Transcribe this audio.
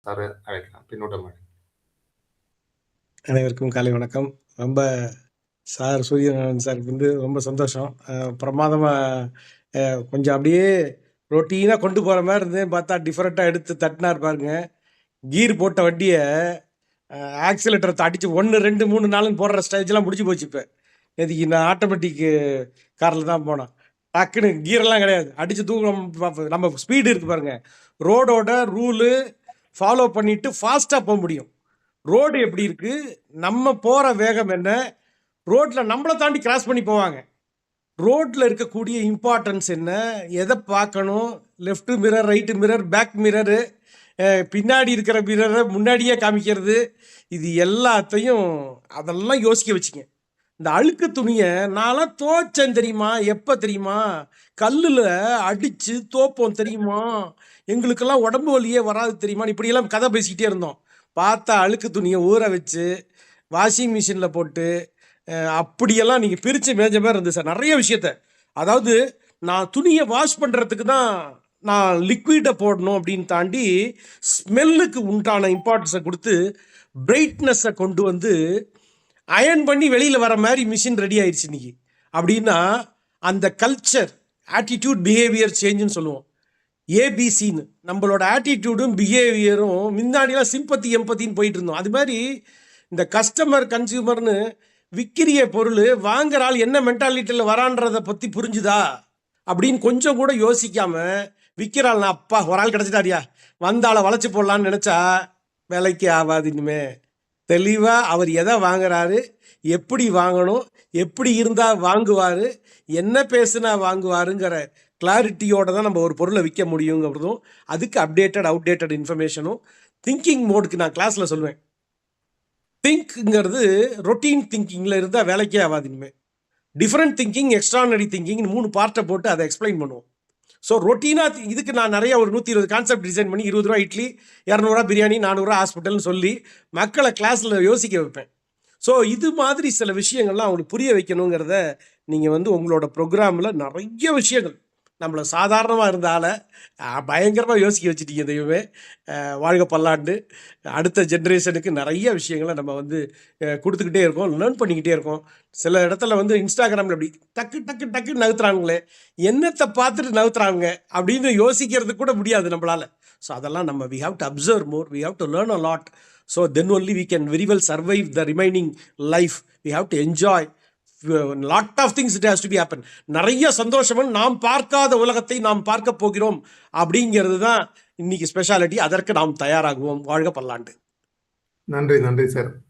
Sir அழைக்கலாம். பின்னூட்டமாக. அனைவருக்கும் காலை வணக்கம். ரொம்ப சார் சூரியநாராயணன் சாருக்கு வந்து ரொம்ப சந்தோஷம். பிரமாதமாக கொஞ்சம் அப்படியே ரொட்டீனாக கொண்டு போகிற மாதிரி இருந்தேன். பார்த்தா டிஃப்ரெண்ட்டாக எடுத்து தட்டினார் பாருங்க. கீர் போட்ட வண்டியை ஆக்சிலேட்டரை அடித்து 1 2 3 4 போடுற ஸ்டேஜ்லாம் முடிச்சு போச்சு. இப்போ நேற்றுக்கு நான் ஆட்டோமேட்டிக்கு காரில் தான் போனேன். டக்குன்னு கீரெல்லாம் கிடையாது, அடித்து தூக்கம். நம்ம ஸ்பீடு இருக்குது பாருங்கள், ரோடோட ரூலு ஃபாலோ பண்ணிவிட்டு ஃபாஸ்ட்டாக போக முடியும். ரோடு எப்படி இருக்குது, நம்ம போகிற வேகம் என்ன, ரோட்டில் நம்மளை தாண்டி கிராஸ் பண்ணி போவாங்க. ரோட்டில் இருக்கக்கூடிய இம்பார்ட்டன்ஸ் என்ன, எதை பார்க்கணும், left mirror, right mirror, back mirror, பின்னாடி இருக்கிற மிரரை முன்னாடியே காமிக்கிறது, இது எல்லாத்தையும் அதெல்லாம் யோசிக்க வச்சுங்க. இந்த அழுக்கு துணியை நான்லாம் துவைச்சேன் தெரியுமா, எப்போ தெரியுமா, கல்லில் அடித்து தோப்போம் தெரியுமா, எங்களுக்கெல்லாம் உடம்பு வலியே வராது தெரியுமா, இப்படியெல்லாம் கதை பேசிக்கிட்டே இருந்தோம். பார்த்தா அழுக்கு துணியை ஊற வச்சு வாஷிங் மிஷினில் போட்டு அப்படியெல்லாம் நீங்கள் பிரித்து மேஞ்ச மாதிரி இருந்தது சார். நிறைய விஷயத்த, அதாவது நான் துணியை வாஷ் பண்ணுறதுக்கு தான் நான் லிக்விடை போடணும் அப்படின்னு தாண்டி ஸ்மெல்லுக்கு உண்டான இம்பார்ட்டன்ஸை கொடுத்து பிரைட்னஸை கொண்டு வந்து அயன் பண்ணி வெளியில் வர மாதிரி மிஷின் ரெடி ஆயிடுச்சு இன்னைக்கு. அப்படின்னா அந்த கல்ச்சர், ஆட்டிடியூட், பிஹேவியர் சேஞ்சுன்னு சொல்லுவோம், ஏபிசின்னு. நம்மளோட ஆட்டிடியூடும் பிஹேவியரும் முன்னாடிலாம் சிம்பத்தி எம்பத்தின்னு போயிட்டு இருந்தோம். அது மாதிரி இந்த கஸ்டமர் கன்சியூமர்னு விற்கிறிய பொருள் வாங்குற ஆள் என்ன மென்டாலிட்டியில் வரான்றதை பற்றி புரிஞ்சுதா அப்படின்னு கொஞ்சம் கூட யோசிக்காமல் விற்கிற ஆள்னா, அப்பா ஒரு ஆள் கிடச்சிட்டாரியா, வந்தாளை வளைச்சி போடலான்னு நினச்சா விலைக்கு ஆகாது. இனிமே தெளிவாக அவர் எதை வாங்குறாரு, எப்படி வாங்கணும், எப்படி இருந்தால் வாங்குவார், என்ன பேசுனா வாங்குவாருங்கிற கிளாரிட்டியோட தான் நம்ம ஒரு பொருளை விற்க முடியுங்கிறதும், அதுக்கு அவுடேட்டட் இன்ஃபர்மேஷனும் திங்கிங் மோடுக்கு நான் கிளாஸில் சொல்லுவேன். திங்க்ங்கிறது ரொட்டீன் திங்கிங்கில் இருந்தால் வேலைக்கே ஆகாது. இனிமேல் டிஃப்ரெண்ட் திங்கிங், எக்ஸ்ட்ரானரி திங்கிங் 3 பார்ட்டை போட்டு அதை எக்ஸ்பிளைன் பண்ணுவோம். ஸோ ரொட்டீனாக இதுக்கு நான் நிறையா ஒரு 120 கான்செப்ட் டிசைன் பண்ணி 20 ரூபா இட்லி, 200 பிரியாணி, 400 ஹாஸ்பிட்டல்னு சொல்லி மக்களை கிளாஸில் யோசிக்க வைப்பேன். ஸோ இது மாதிரி சில விஷயங்கள்லாம் அவங்களுக்கு புரிய வைக்கணுங்கிறத நீங்கள் வந்து உங்களோட ப்ரோக்ராமில் நிறைய விஷயங்கள் நம்மளை சாதாரணமாக இருந்தால பயங்கரமாக யோசிக்க வச்சுட்டீங்க. தெய்வமே வாழ்க பல்லாண்டு. அடுத்த ஜென்ரேஷனுக்கு நிறைய விஷயங்களை நம்ம வந்து கொடுத்துக்கிட்டே இருக்கோம், லேர்ன் பண்ணிக்கிட்டே இருக்கோம். சில இடத்துல வந்து இன்ஸ்டாகிராமில் அப்படி டக்கு டக்கு டக்குன்னு நகர்த்துறாங்களே, என்னத்தை பார்த்துட்டு நகர்த்துறாங்க அப்படின்னு யோசிக்கிறது கூட முடியாது நம்மளால். ஸோ அதெல்லாம் நம்ம we have to observe more, we have to learn a lot. So then only we can very well survive the remaining life. We have to enjoy lot of things. It has to be happen. நிறைய சந்தோஷமும் நாம் பார்க்காத உலகத்தை நாம் பார்க்க போகிறோம் அப்படிங்கிறது தான் இன்னைக்கு ஸ்பெஷாலிட்டி. அதற்கு நாம் தயாராகுவோம். வாழ்க பல்லாண்டு. நன்றி, நன்றி சார்.